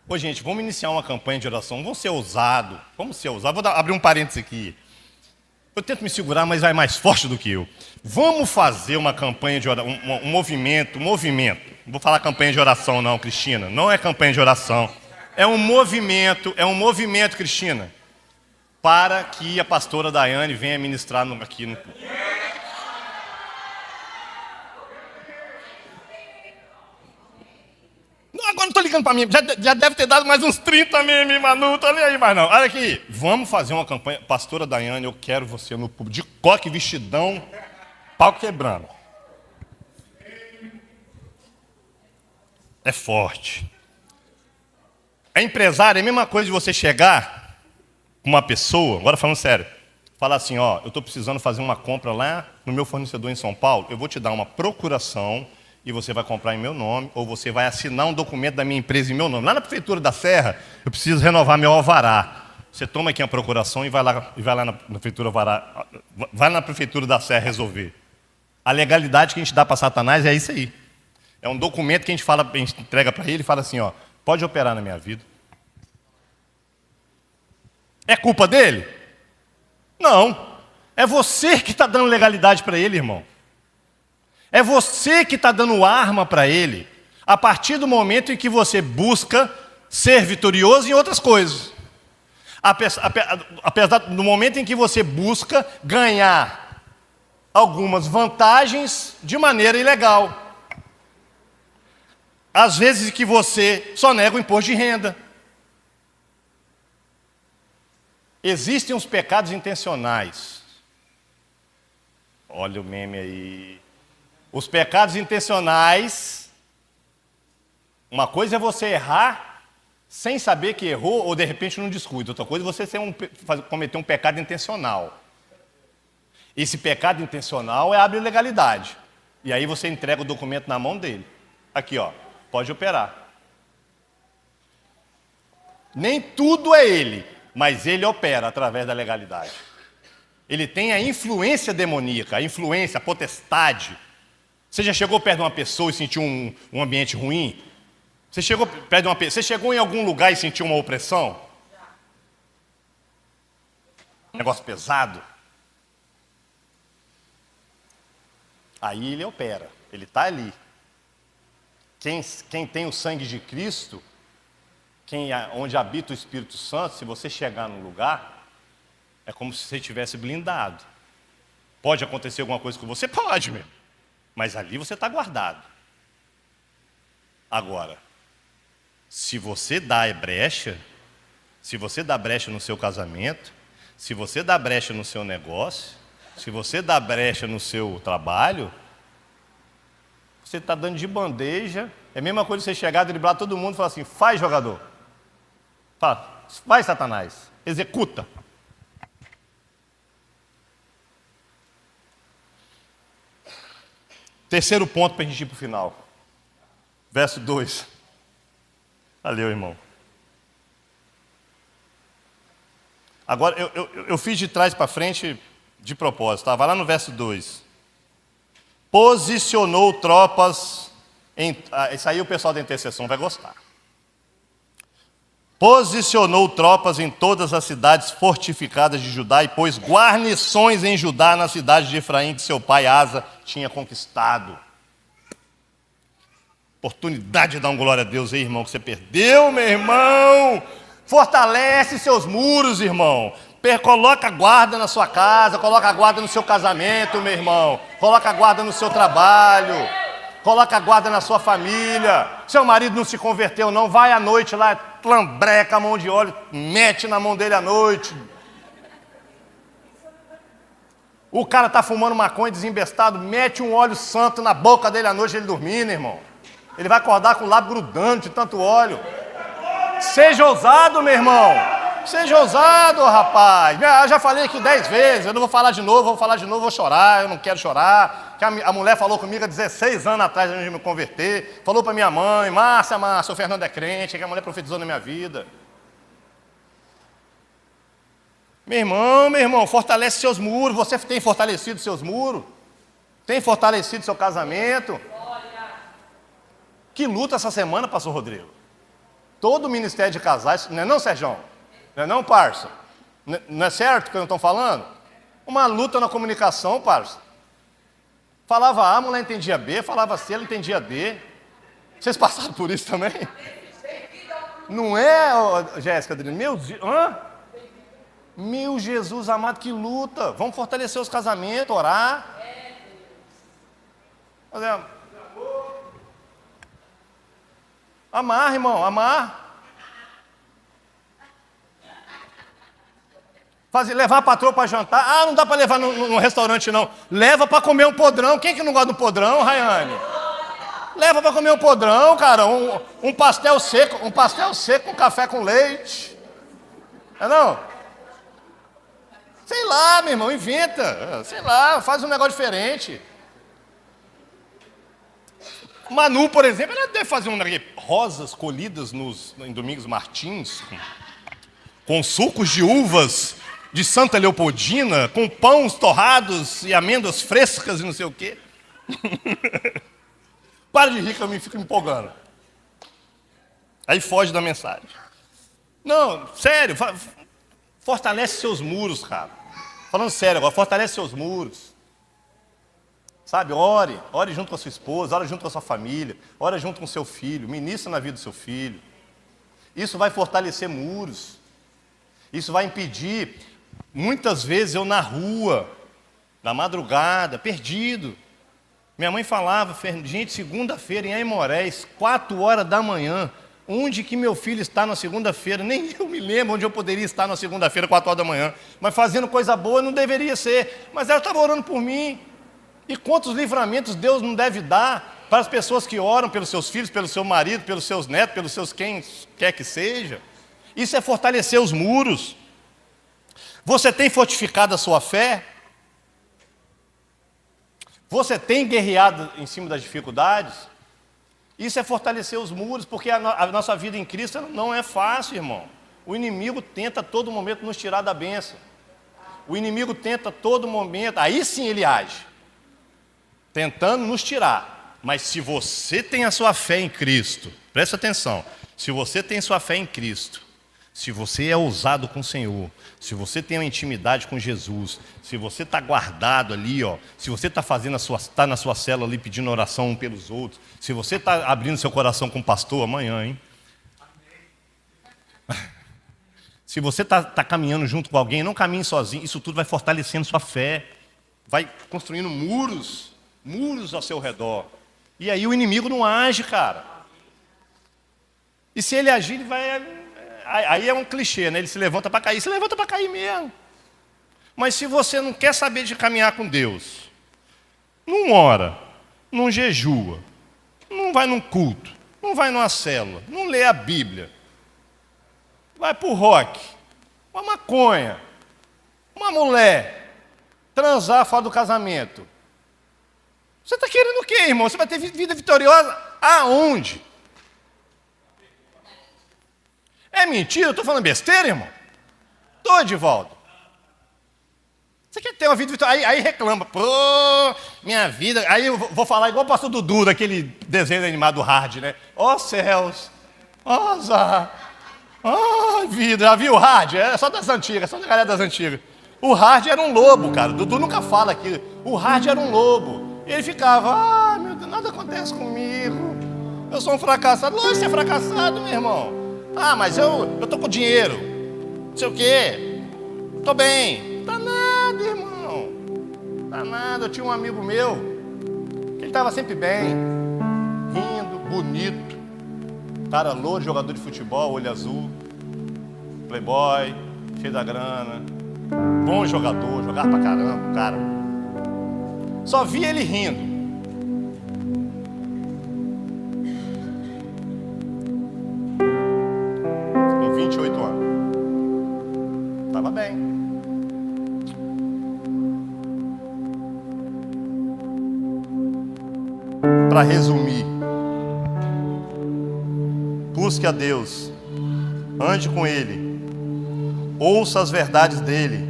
Ô gente, vamos iniciar uma campanha de oração. Vamos ser ousados. Vou abrir um parênteses aqui. Eu tento me segurar, mas vai mais forte do que eu. Vamos fazer uma campanha de oração, um movimento. Não vou falar campanha de oração não, Cristina. Não é campanha de oração. É um movimento, Cristina, para que a pastora Daiane venha ministrar aqui no culto. Não, agora não estou ligando para mim, já deve ter dado mais uns 30 mil, Manu, tô nem aí mais não. Olha aqui, vamos fazer uma campanha. Pastora Daiane, eu quero você no público, de coque, vestidão, pau quebrando. É forte. É empresário, é a mesma coisa de você chegar com uma pessoa, agora falando sério, falar assim, ó, eu estou precisando fazer uma compra lá no meu fornecedor em São Paulo, eu vou te dar uma procuração e você vai comprar em meu nome, ou você vai assinar um documento da minha empresa em meu nome. Lá na Prefeitura da Serra, eu preciso renovar meu alvará. Você toma aqui a procuração e vai lá na Prefeitura alvará, vai na Prefeitura da Serra resolver. A legalidade que a gente dá para Satanás é isso aí. É um documento que a gente entrega para ele e fala assim, ó, pode operar na minha vida. É culpa dele? Não. É você que está dando legalidade para ele, irmão. É você que está dando arma para ele, a partir do momento em que você busca ser vitorioso em outras coisas. Apesar do momento em que você busca ganhar algumas vantagens de maneira ilegal. Às vezes que você só nega o imposto de renda. Existem os pecados intencionais. Olha o meme aí. Os pecados intencionais, uma coisa é você errar sem saber que errou ou de repente num descuido. Outra coisa é você cometer um pecado intencional. Esse pecado intencional abre ilegalidade. E aí você entrega o documento na mão dele. Aqui, ó, pode operar. Nem tudo é ele, mas ele opera através da legalidade. Ele tem a influência demoníaca, a influência, a potestade. Você já chegou perto de uma pessoa e sentiu um ambiente ruim? Você chegou perto de uma pessoa, você chegou em algum lugar e sentiu uma opressão? Um negócio pesado? Aí ele opera, ele está ali. Quem tem o sangue de Cristo, onde habita o Espírito Santo, se você chegar num lugar, é como se você estivesse blindado. Pode acontecer alguma coisa com você? Pode mesmo. Mas ali você está guardado. Agora, se você dá brecha, se você dá brecha no seu casamento, se você dá brecha no seu negócio, se você dá brecha no seu trabalho, você está dando de bandeja. É a mesma coisa você chegar, driblar todo mundo e falar assim: faz, jogador. Fala, vai, Satanás, executa. Terceiro ponto para a gente ir para o final. Verso 2. Valeu, irmão. Agora, eu fiz de trás para frente de propósito, tá? Vai lá no verso 2. Posicionou tropas isso aí o pessoal da intercessão vai gostar. Posicionou tropas em todas as cidades fortificadas de Judá e pôs guarnições em Judá, na cidade de Efraim, que seu pai Asa tinha conquistado. Oportunidade de dar um glória a Deus aí, irmão, que você perdeu, meu irmão. Fortalece seus muros, irmão. Coloca guarda na sua casa, coloca guarda no seu casamento, meu irmão. Coloca guarda no seu trabalho. Coloca guarda na sua família. Seu marido não se converteu, não. Vai à noite lá, lambreca a mão de óleo, mete na mão dele à noite. O cara está fumando maconha desembestado, mete um óleo santo na boca dele à noite, ele dormindo, irmão. Ele vai acordar com o lábio grudando de tanto óleo. Seja ousado, meu irmão. Seja ousado, rapaz. Eu já falei aqui 10 vezes, eu não vou falar de novo, vou chorar, eu não quero chorar. A mulher falou comigo há 16 anos atrás, antes de me converter. Falou para minha mãe: Márcia, o Fernando é crente, que a mulher profetizou na minha vida. Meu irmão, fortalece seus muros. Você tem fortalecido seus muros? Tem fortalecido seu casamento? Que luta essa semana, pastor Rodrigo. Todo o ministério de casais, não é não, Sérgio? Não é não, parça? Não é certo o que eu não estou falando? Uma luta na comunicação, parça. Falava A, a mulher entendia B, falava C, ela entendia D. Vocês passaram por isso também? Não é, Jéssica? Meu Deus, meu Jesus amado, que luta. Vamos fortalecer os casamentos, orar. Amar, irmão, amar. Levar a patroa para jantar. Ah, não dá para levar no restaurante, não. Leva para comer um podrão. Quem que não gosta do podrão, Rayane? Leva para comer um podrão, cara. Um pastel seco com café com leite. É não? Sei lá, meu irmão, inventa. Sei lá, faz um negócio diferente. Manu, por exemplo, ela deve fazer rosas colhidas em Domingos Martins, com sucos de uvas de Santa Leopoldina, com pães torrados e amêndoas frescas e não sei o quê. Para de rir que eu me fico empolgando. Aí foge da mensagem. Não, sério, fortalece seus muros, cara. Falando sério agora, fortalece seus muros. Sabe, ore junto com a sua esposa, ore junto com a sua família, ore junto com o seu filho, ministra na vida do seu filho. Isso vai fortalecer muros. Isso vai impedir, muitas vezes eu na rua, na madrugada, perdido. Minha mãe falava, gente, segunda-feira em Aimorés, 4 horas da manhã, onde que meu filho está na segunda-feira? Nem eu me lembro onde eu poderia estar na segunda-feira, 4 horas da manhã, mas fazendo coisa boa não deveria ser, mas ela estava orando por mim. E quantos livramentos Deus não deve dar para as pessoas que oram pelos seus filhos, pelo seu marido, pelos seus netos, pelos seus quem quer que seja. Isso é fortalecer os muros. Você tem fortificado a sua fé? Você tem guerreado em cima das dificuldades? Isso é fortalecer os muros, porque a nossa vida em Cristo não é fácil, irmão. O inimigo tenta a todo momento nos tirar da bênção. O inimigo tenta a todo momento, aí sim ele age, tentando nos tirar. Mas se você tem a sua fé em Cristo, presta atenção, se você tem sua fé em Cristo, se você é ousado com o Senhor, se você tem uma intimidade com Jesus, se você está guardado ali, ó, se você está tá na sua célula ali pedindo oração um pelos outros, se você está abrindo seu coração com o pastor amanhã, hein? Se você está caminhando junto com alguém, não caminhe sozinho, isso tudo vai fortalecendo sua fé, vai construindo muros ao seu redor. E aí o inimigo não age, cara. E se ele agir, ele vai... Aí é um clichê, né? Ele se levanta para cair. Se levanta para cair mesmo. Mas se você não quer saber de caminhar com Deus, não ora, não jejua, não vai num culto, não vai numa célula, não lê a Bíblia, vai pro rock, uma maconha, uma mulher, transar fora do casamento. Você está querendo o quê, irmão? Você vai ter vida vitoriosa aonde? É mentira? Eu estou falando besteira, irmão? Estou, Edivaldo. Você quer ter uma vida vitoriosa? Aí reclama. Pô, minha vida... Aí eu vou falar igual o pastor Dudu, daquele desenho animado Hard, né? Ó céus, ó azar, ó vida. Já viu o Hard? É só das antigas, só da galera das antigas. O Hard era um lobo, cara. O Dudu nunca fala aquilo. O Hard era um lobo. E ele ficava, meu Deus, nada acontece comigo. Eu sou um fracassado. Lógico que você é fracassado, meu irmão. Ah, mas eu tô com dinheiro, não sei o quê, tô bem. Tá nada, irmão, tá nada. Eu tinha um amigo meu, que ele estava sempre bem, rindo, bonito, cara louro, jogador de futebol, olho azul, playboy, cheio da grana, bom jogador, jogava pra caramba, cara. Só via ele rindo. Com 28 anos. Estava bem. Para resumir, busque a Deus, ande com Ele, ouça as verdades dEle,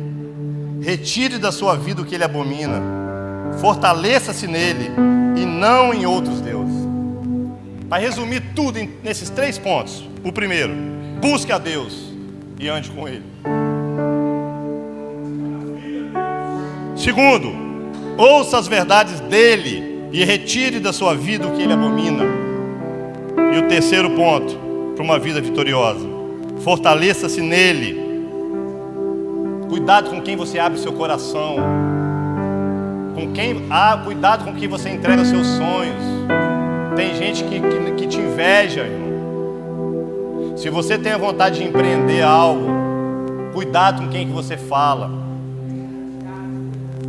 retire da sua vida o que Ele abomina, fortaleça-se nele e não em outros deuses. Para resumir tudo nesses 3 pontos: o primeiro, busque a Deus e ande com Ele. Segundo, ouça as verdades dEle e retire da sua vida o que Ele abomina. E o terceiro ponto, para uma vida vitoriosa: fortaleça-se nele. Cuidado com quem você abre seu coração. Cuidado com quem você entrega os seus sonhos. Tem gente que te inveja, irmão. Se você tem a vontade de empreender algo, cuidado com quem que você fala.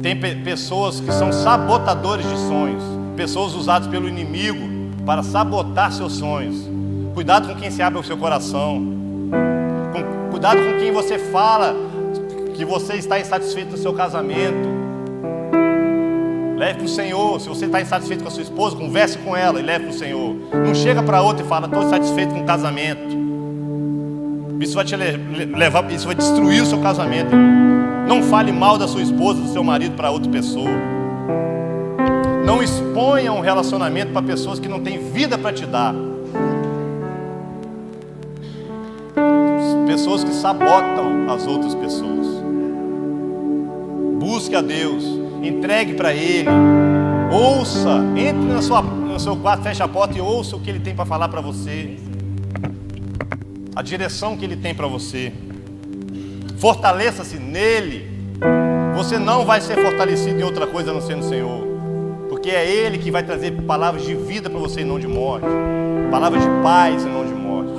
Tem pessoas que são sabotadores de sonhos, pessoas usadas pelo inimigo para sabotar seus sonhos. Cuidado com quem se abre o seu coração. Cuidado com quem você fala que você está insatisfeito no seu casamento. Leve para o Senhor. Se você está insatisfeito com a sua esposa, converse com ela e leve para o Senhor. Não chega para outra e fala: estou insatisfeito com o casamento. Isso vai te levar, isso vai destruir o seu casamento. Não fale mal da sua esposa, do seu marido para outra pessoa. Não exponha um relacionamento para pessoas que não têm vida para te dar. Pessoas que sabotam as outras pessoas. Busque a Deus, entregue para Ele, ouça, entre no seu quarto, feche a porta e ouça o que Ele tem para falar para você, a direção que Ele tem para você. Fortaleça-se nele. Você não vai ser fortalecido em outra coisa a não ser no Senhor, porque é Ele que vai trazer palavras de vida para você e não de morte, palavras de paz e não de morte.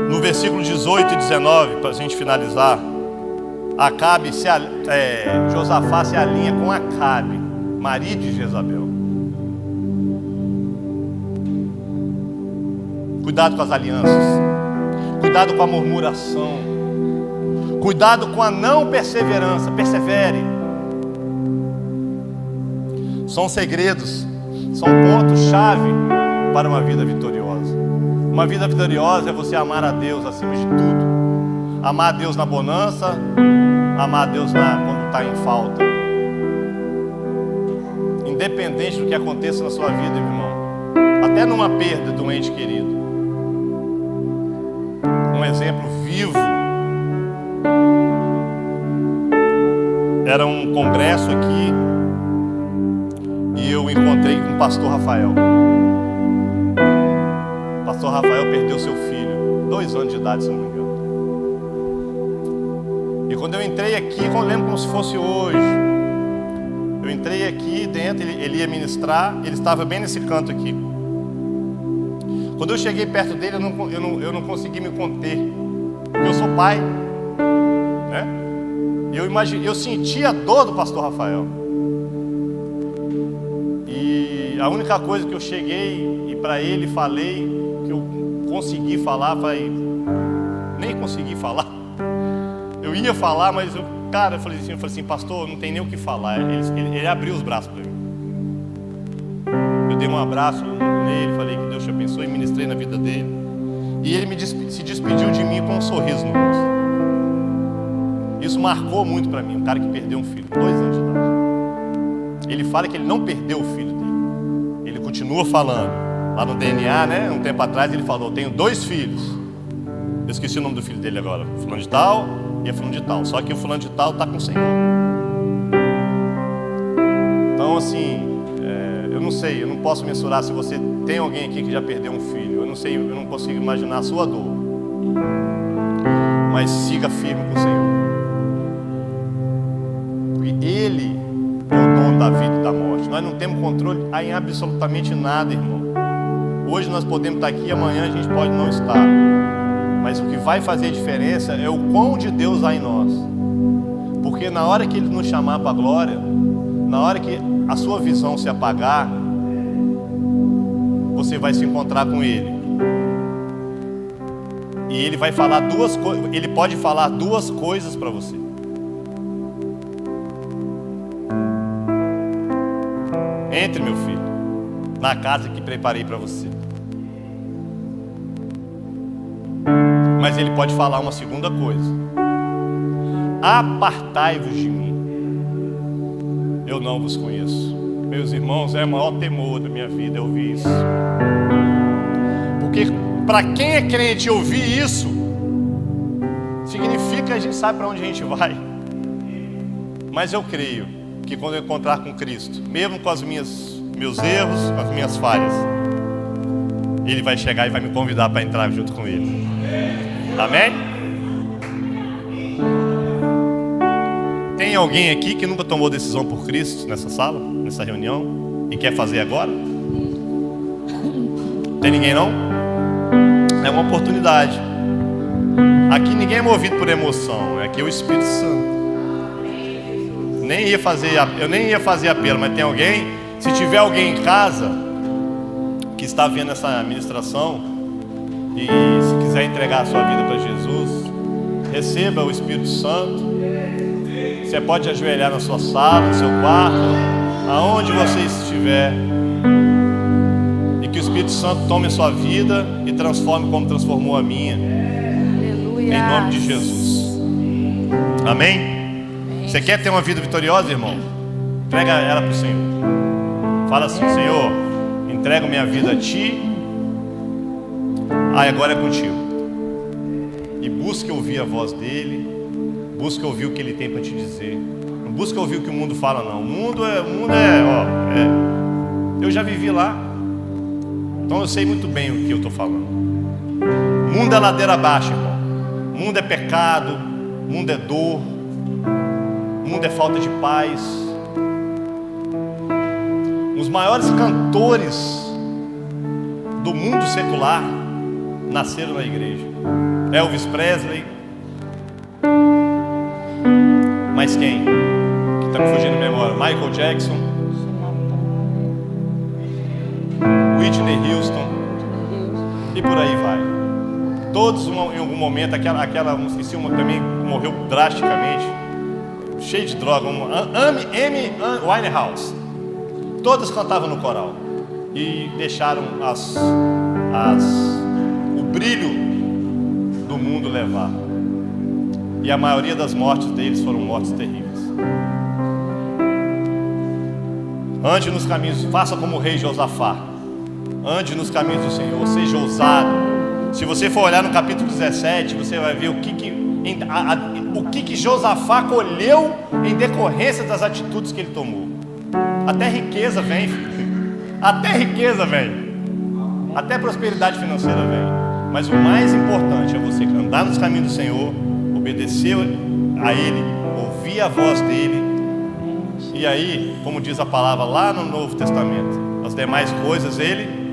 No versículo 18 e 19, para a gente finalizar, Josafá se alinha com Acabe, marido de Jezabel. Cuidado com as alianças, cuidado com a murmuração, cuidado com a não perseverança. Persevere. São segredos, são pontos-chave para uma vida vitoriosa. Uma vida vitoriosa é você amar a Deus acima de tudo. Amar a Deus na bonança, amar a Deus quando está em falta. Independente do que aconteça na sua vida, meu irmão, até numa perda de um ente querido. Um exemplo vivo. Era um congresso aqui e eu encontrei com o pastor Rafael. O pastor Rafael perdeu seu filho, 2 anos de idade, se não me engano. E quando eu entrei aqui, eu lembro como se fosse hoje. Eu entrei aqui dentro, ele ia ministrar, ele estava bem nesse canto aqui. Quando eu cheguei perto dele, eu não consegui me conter, porque eu sou pai, né? Eu senti a dor do pastor Rafael. E a única coisa que eu cheguei e para ele falei, que eu consegui falar, nem consegui falar. Eu ia falar, mas eu falei assim, pastor, não tem nem o que falar. Ele abriu os braços para mim. Eu dei um abraço nele, falei que Deus te abençoe, e ministrei na vida dele. E ele se despediu de mim com um sorriso no rosto. Isso marcou muito para mim, um cara que perdeu um filho, 2 anos de idade. Ele fala que ele não perdeu o filho dele. Ele continua falando. Lá no DNA, né, um tempo atrás ele falou, tenho 2 filhos. Eu esqueci o nome do filho dele agora, fulano de tal e fulano de tal. Só que o fulano de tal está com o Senhor. Então assim, eu não sei, eu não posso mensurar se você tem alguém aqui que já perdeu um filho. Eu não sei, eu não consigo imaginar a sua dor. Mas siga firme com o Senhor. Porque Ele é o dono da vida e da morte. Nós não temos controle em absolutamente nada, irmão. Hoje nós podemos estar aqui, amanhã a gente pode não estar. Mas o que vai fazer diferença é o quão de Deus há em nós. Porque na hora que Ele nos chamar para a glória, na hora que a sua visão se apagar, você vai se encontrar com Ele. E Ele vai falar 2 coisas. Ele pode falar 2 coisas para você. Entre, meu filho, na casa que preparei para você. Mas Ele pode falar uma segunda coisa: apartai-vos de mim, eu não vos conheço. Meus irmãos, é o maior temor da minha vida ouvir isso. Porque para quem é crente ouvir isso, significa que a gente sabe para onde a gente vai. Mas eu creio que quando eu encontrar com Cristo, mesmo com meus erros, com as minhas falhas, Ele vai chegar e vai me convidar para entrar junto com Ele. Amém? Tem alguém aqui que nunca tomou decisão por Cristo nessa sala, nessa reunião, e quer fazer agora? Tem ninguém não? É uma oportunidade. Aqui ninguém é movido por emoção, aqui é o Espírito Santo. Eu nem ia fazer apelo, mas tem alguém? Se tiver alguém em casa que está vendo essa ministração e se quiser entregar a sua vida para Jesus, receba o Espírito Santo. Você pode ajoelhar na sua sala, no seu quarto, aonde você estiver, e que o Espírito Santo tome a sua vida e transforme como transformou a minha. Aleluia. Em nome de Jesus. Amém? Você quer ter uma vida vitoriosa, irmão? Entrega ela para o Senhor. Fala assim: Senhor, entrego minha vida a Ti. Agora é contigo. E busque ouvir a voz dele. Busque ouvir o que Ele tem para te dizer. Não busque ouvir o que o mundo fala, não. O mundo é, eu já vivi lá. Então eu sei muito bem o que eu estou falando. O mundo é ladeira abaixo, irmão. O mundo é pecado. O mundo é dor. O mundo é falta de paz. Os maiores cantores do mundo secular nasceram na igreja. Elvis Presley. Mas quem? Que está me fugindo de memória. Michael Jackson. Whitney Houston. E por aí vai. Todos em algum momento, esqueci uma também, morreu drasticamente, cheio de droga, Amy Winehouse. Todas cantavam no coral e deixaram o brilho do mundo levar. E a maioria das mortes deles foram mortes terríveis. Ande nos caminhos, faça como o rei Josafá. Ande nos caminhos do Senhor, seja ousado. Se você for olhar no capítulo 17, você vai ver o que Josafá colheu em decorrência das atitudes que ele tomou. Até riqueza vem, filho. Até riqueza vem. Até prosperidade financeira vem. Mas o mais importante é você andar nos caminhos do Senhor, obedecer a Ele, ouvir a voz dEle. E aí, como diz a palavra lá no Novo Testamento, as demais coisas Ele...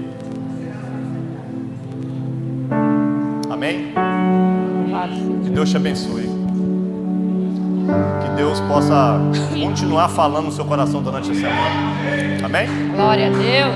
Amém? Que Deus te abençoe. Que Deus possa continuar falando no seu coração durante a semana. Amém? Glória a Deus.